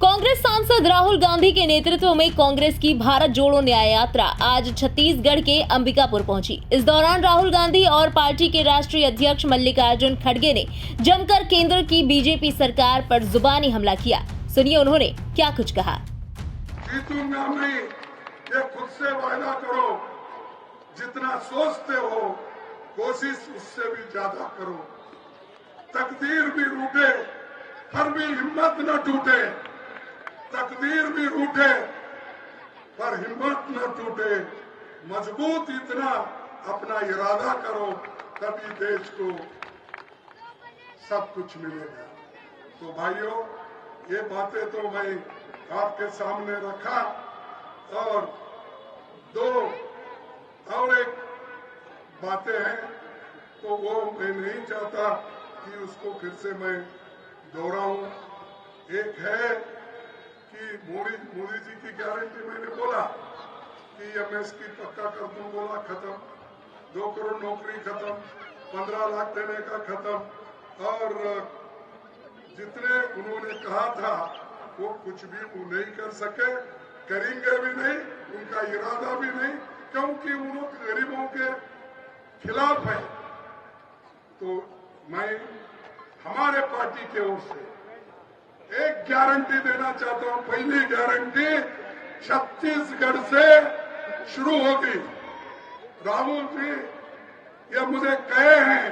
कांग्रेस सांसद राहुल गांधी के नेतृत्व में कांग्रेस की भारत जोड़ो न्याय यात्रा आज छत्तीसगढ़ के अंबिकापुर पहुंची। इस दौरान राहुल गांधी और पार्टी के राष्ट्रीय अध्यक्ष मल्लिकार्जुन खड़गे ने जमकर केंद्र की बीजेपी सरकार पर जुबानी हमला किया। सुनिए उन्होंने क्या कुछ कहा। जीतूंगा नहीं, ये खुद से वायदा करो। जितना सोचते हो कोशिश उससे भी ज्यादा करो। तकदीर भी रूठे पर भी हिम्मत न टूटे। तकदीर भी रूठे पर हिम्मत न टूटे। मजबूत इतना अपना इरादा करो, तभी देश को सब कुछ मिलेगा। तो भाइयों, ये बातें तो मैं आपके सामने रखा और और एक बातें हैं तो वो मैं नहीं चाहता कि उसको फिर से मैं दोहराऊं। एक है कि मोदी जी की गारंटी मैंने बोला कि एमएसपी पक्का कर दूं, बोला खत्म। 2 करोड़ नौकरी खत्म, 15 लाख देने का खत्म। और जितने उन्होंने कहा था वो कुछ भी वो नहीं कर सके, करेंगे भी नहीं, उनका इरादा भी नहीं, क्योंकि उन्होंने गरीबों के खिलाफ है। तो मैं हमारे पार्टी की ओर से एक गारंटी देना चाहता हूं। पहली गारंटी छत्तीसगढ़ से शुरू होगी। राहुल जी ये मुझे कहे हैं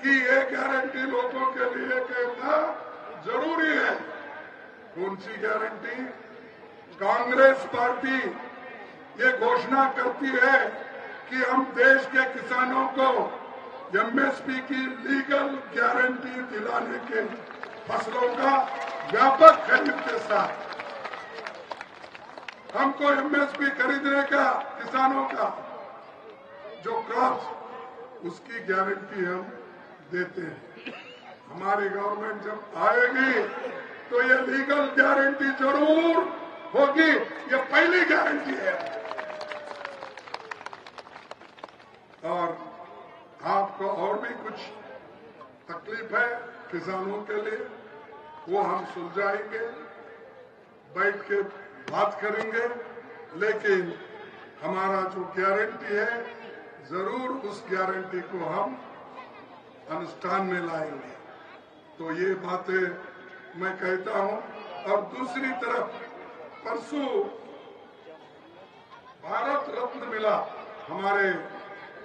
कि ये गारंटी लोगों के लिए कहना जरूरी है। कौन सी गारंटी? कांग्रेस पार्टी ये घोषणा करती है कि हम देश के किसानों को एमएसपी की लीगल गारंटी दिलाने के फसलों का व्यापक खरीद के साथ हमको एमएसपी खरीदने का किसानों का जो क्रॉप्स उसकी गारंटी हम देते हैं। हमारी गवर्नमेंट जब आएगी तो ये लीगल गारंटी जरूर होगी। ये पहली गारंटी है। और आपको और भी कुछ तकलीफ है किसानों के लिए, वो हम सुलझाएंगे, बैठ के बात करेंगे। लेकिन हमारा जो गारंटी है जरूर उस गारंटी को हम अनुष्ठान में लाएंगे। तो ये बातें मैं कहता हूं। और दूसरी तरफ परसों भारत रत्न मिला हमारे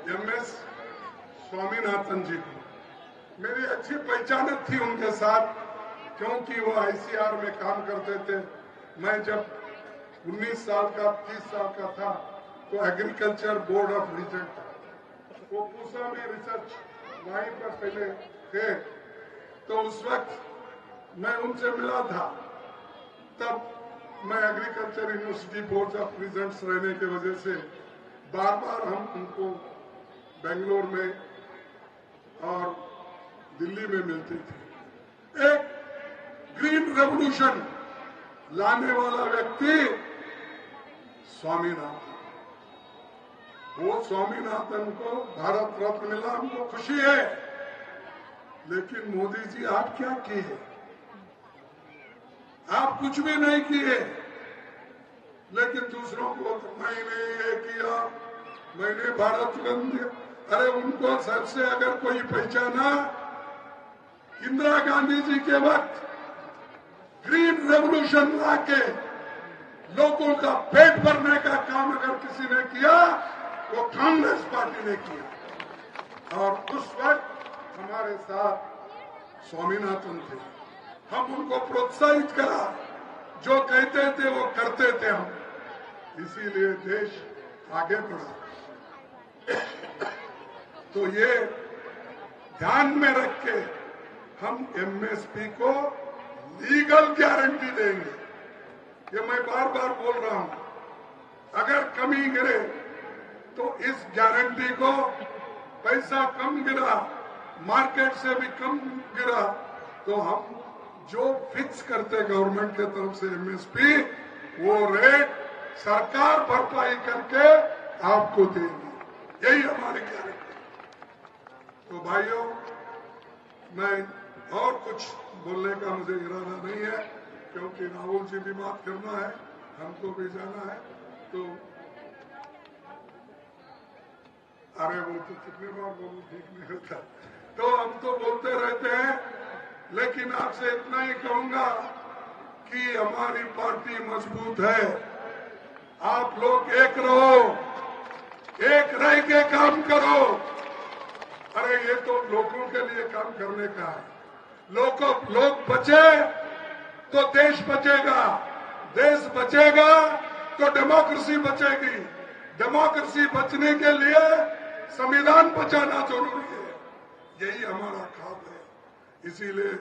एमएस स्वामीनाथन जी को। मेरी अच्छी पहचान थी उनके साथ, क्योंकि वो आईसीआर में काम करते थे। मैं जब 19 साल का 30 साल का था तो एग्रीकल्चर बोर्ड ऑफ रीजन था, वो पूसा में रिसर्च वहीं पर पहले थे। तो उस वक्त मैं उनसे मिला था। तब मैं agriculture university board of regents रहने की वजह से बार बार हम उनको बेंगलोर में और दिल्ली में मिलते थे। एक ग्रीन रेवोल्यूशन लाने वाला व्यक्ति स्वामीनाथन, वो स्वामीनाथन को भारत रत्न मिला, हमको खुशी है। लेकिन मोदी जी आप क्या किए? आप कुछ भी नहीं किए। लेकिन दूसरों को तो मैंने ये किया, मैंने भारत रत्न दिया। अरे उनको सबसे अगर कोई पहचाना, इंदिरा गांधी जी के वक्त ग्रीन रेवोल्यूशन लाके लोगों का पेट भरने का काम अगर किसी ने किया वो कांग्रेस पार्टी ने किया। और उस वक्त हमारे साथ स्वामीनाथन थे। हम उनको प्रोत्साहित करा, जो कहते थे वो करते थे हम, इसीलिए देश आगे बढ़ा। तो ये ध्यान में रख के हम एमएसपी को लीगल गारंटी देंगे। ये मैं बार बार बोल रहा हूं। अगर कमी गिरे तो इस गारंटी को पैसा कम गिरा, मार्केट से भी कम गिरा, तो हम जो फिक्स करते गवर्नमेंट के तरफ से एमएसपी, वो रेट सरकार भरपाई करके आपको देगी। यही हमारी गारंटी। तो भाइयों, मैं और कुछ बोलने का मुझे इरादा नहीं है। क्योंकि राहुल जी भी बात करना है, हमको भी जाना है। तो अरे वो तो कितने बार बोलूं, ठीक नहीं होता। तो हम तो बोलते रहते हैं, लेकिन आपसे इतना ही कहूंगा कि हमारी पार्टी मजबूत है। आप लोग एक रहो, एक रह के काम करो। अरे ये तो लोगों के लिए काम करने का है। लोग बचे तो देश बचेगा, देश बचेगा तो डेमोक्रेसी बचेगी। डेमोक्रेसी बचने के लिए संविधान बचाना जरूरी है। यही हमारा ख्वाब है। इसीलिए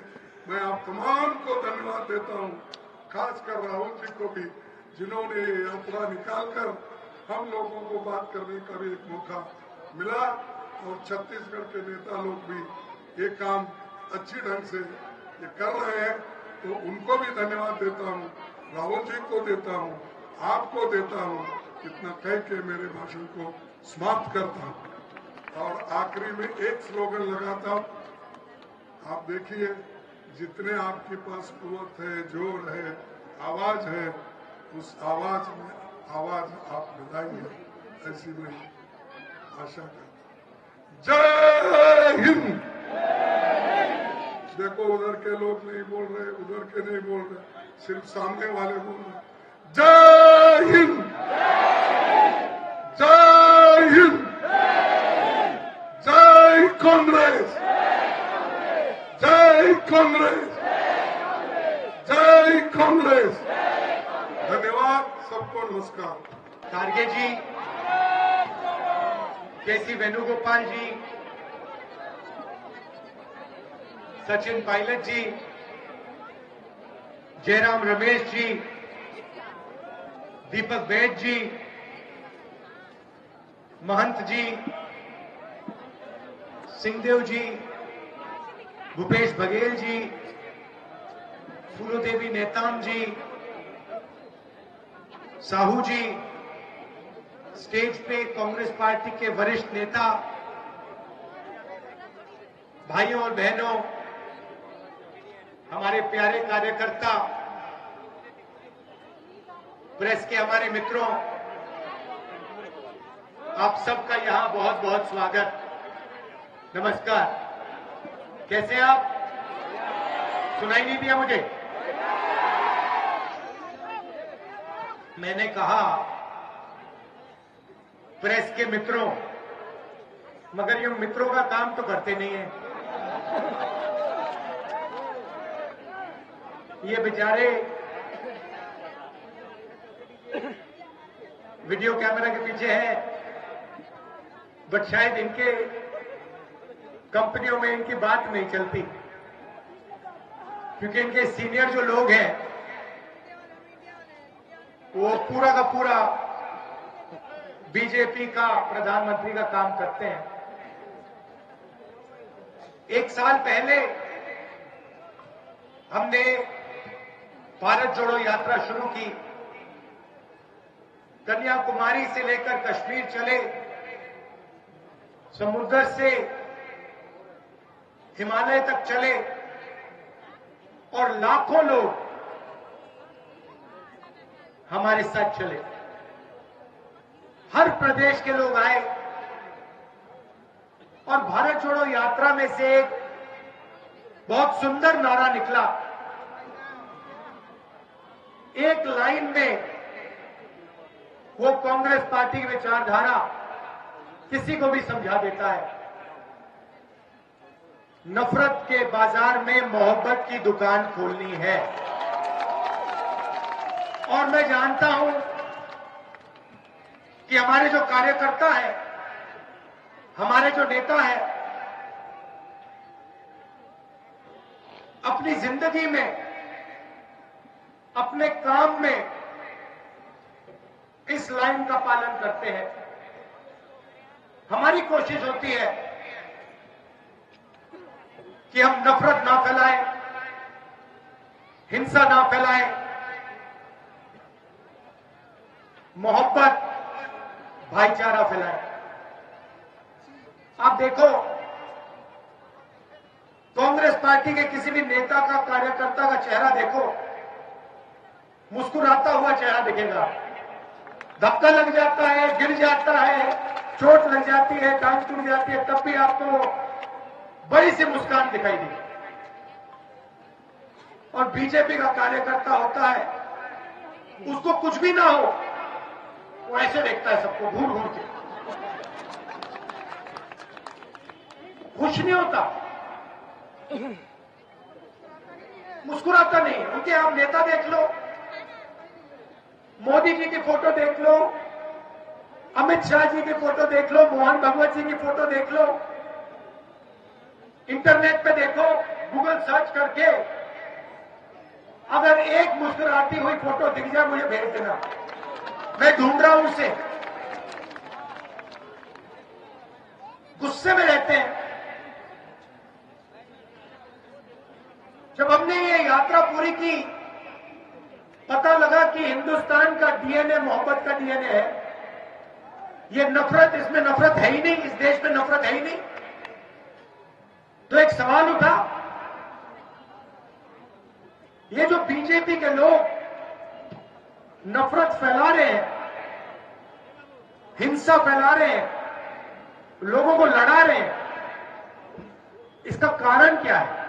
मैं आप तमाम को धन्यवाद देता हूं, खासकर राहुल जी को भी, जिन्होंने ये यात्रा निकालकर हम लोगों को बात करने का भी एक मौका मिला। और छत्तीसगढ़ के नेता लोग भी ये काम अच्छी ढंग से ये कर रहे हैं, तो उनको भी धन्यवाद देता हूं, राहुल जी को देता हूं, आपको देता हूं। इतना कह के मेरे भाषण को समाप्त करता हूं और आखिरी में एक स्लोगन लगाता हूं। आप देखिए, जितने आपके पास कुव्वत है, जोर है, आवाज है, उस आवाज में आवाज आप मिलाएंगे, ऐसी मैं आशा करता हूं। जय हिंद। देखो, उधर के लोग नहीं बोल रहे, उधर के नहीं बोल रहे, सिर्फ सामने वाले बोल रहे। जय हिंद, जय हिंद, जय कांग्रेस, जय कांग्रेस, जय कांग्रेस। धन्यवाद सबको, नमस्कार। खारगे जी, केसी वेणुगोपाल जी, सचिन पायलट जी, जयराम रमेश जी, दीपक वैद जी, महंत जी, सिंहदेव जी, भूपेश बघेल जी, फूलोदेवी नेताम जी, साहू जी, स्टेज पे कांग्रेस पार्टी के वरिष्ठ नेता, भाइयों और बहनों, हमारे प्यारे कार्यकर्ता, प्रेस के हमारे मित्रों, आप सबका यहां बहुत बहुत स्वागत। नमस्कार। कैसे आप? सुनाई नहीं दिया मुझे? मैंने कहा प्रेस के मित्रों, मगर ये मित्रों का काम तो करते नहीं है। ये बेचारे वीडियो कैमरा के पीछे हैं, बट शायद इनके कंपनियों में इनकी बात नहीं चलती, क्योंकि इनके सीनियर जो लोग हैं वो पूरा का पूरा बीजेपी का प्रधानमंत्री का काम करते हैं। एक साल पहले हमने भारत जोड़ो यात्रा शुरू की। कन्याकुमारी से लेकर कश्मीर चले, समुद्र से हिमालय तक चले और लाखों लोग हमारे साथ चले। हर प्रदेश के लोग आए और भारत जोड़ो यात्रा में से एक बहुत सुंदर नारा निकला। एक लाइन में वो कांग्रेस पार्टी की विचारधारा किसी को भी समझा देता है। नफरत के बाजार में मोहब्बत की दुकान खोलनी है। और मैं जानता हूं कि हमारे जो कार्यकर्ता है, हमारे जो नेता है, अपनी जिंदगी में, अपने काम में इस लाइन का पालन करते हैं। हमारी कोशिश होती है कि हम नफरत ना फैलाएं, हिंसा ना फैलाएं, मोहब्बत, भाईचारा फैलाएं। आप देखो, कांग्रेस पार्टी के किसी भी नेता का, कार्यकर्ता का चेहरा देखो, मुस्कुराता हुआ चेहरा दिखेगा। धक्का लग जाता है, गिर जाता है, चोट लग जाती है, टांग टूट जाती है, तब भी आपको बड़ी सी मुस्कान दिखाई देगी। और बीजेपी का कार्यकर्ता होता है, उसको कुछ भी ना हो, वो ऐसे देखता है सबको घूर घूर के, खुश नहीं होता, मुस्कुराता नहीं। उनके आप नेता देख लो, मोदी जी की फोटो देख लो, अमित शाह जी की फोटो देख लो, मोहन भगवत जी की फोटो देख लो, इंटरनेट पे देखो, गूगल सर्च करके अगर एक मुस्कुराती हुई फोटो दिख जाए मुझे भेज देना, मैं ढूंढ रहा हूं उसे। गुस्से में रहते हैं। जब हमने ये यात्रा पूरी की, पता लगा कि हिंदुस्तान का डीएनए मोहब्बत का डीएनए है। ये नफरत, इसमें नफरत है ही नहीं, इस देश में नफरत है ही नहीं। तो एक सवाल उठा, ये जो बीजेपी के लोग नफरत फैला रहे हैं, हिंसा फैला रहे हैं, लोगों को लड़ा रहे हैं, इसका कारण क्या है?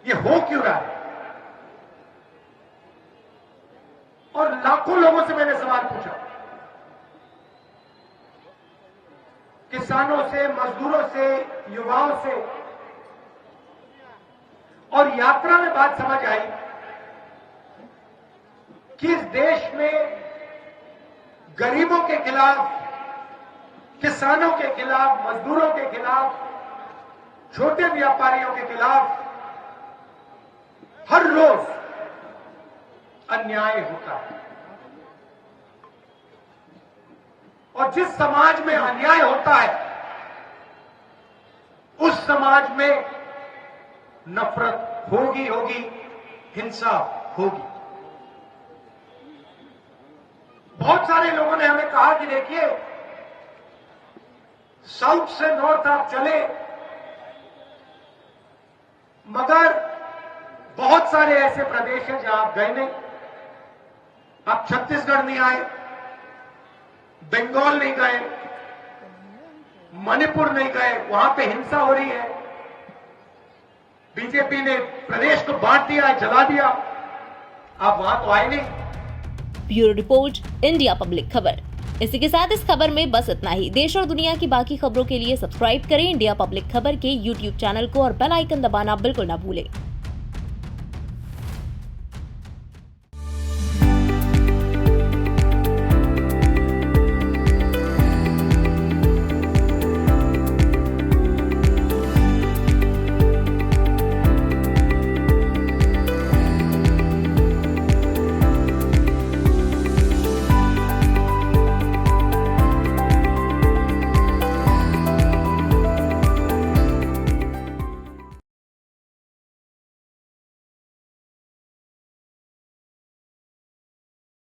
ये हो क्यों रहा है? और लाखों लोगों से मैंने सवाल पूछा, किसानों से, मजदूरों से, युवाओं से, और यात्रा में बात समझ आई कि इस देश में गरीबों के खिलाफ, किसानों के खिलाफ, मजदूरों के खिलाफ, छोटे व्यापारियों के खिलाफ हर रोज अन्याय होता है। और जिस समाज में अन्याय होता है, उस समाज में नफरत होगी, हिंसा होगी। बहुत सारे लोगों ने हमें कहा कि देखिए, साउथ से नॉर्थ आप चले, मगर बहुत सारे ऐसे प्रदेश हैं जहां आप गए नहीं। आप छत्तीसगढ़ नहीं आए, बंगाल नहीं गए, मणिपुर नहीं गए, वहां पे हिंसा हो रही है। बीजेपी ने प्रदेश को बांट दिया, जला दिया, आप वहां तो आए नहीं। ब्यूरो रिपोर्ट, इंडिया पब्लिक खबर। इसी के साथ इस खबर में बस इतना ही। देश और दुनिया की बाकी खबरों के लिए सब्सक्राइब करें इंडिया पब्लिक खबर के YouTube चैनल को और बेल आइकन दबाना बिल्कुल ना भूलें।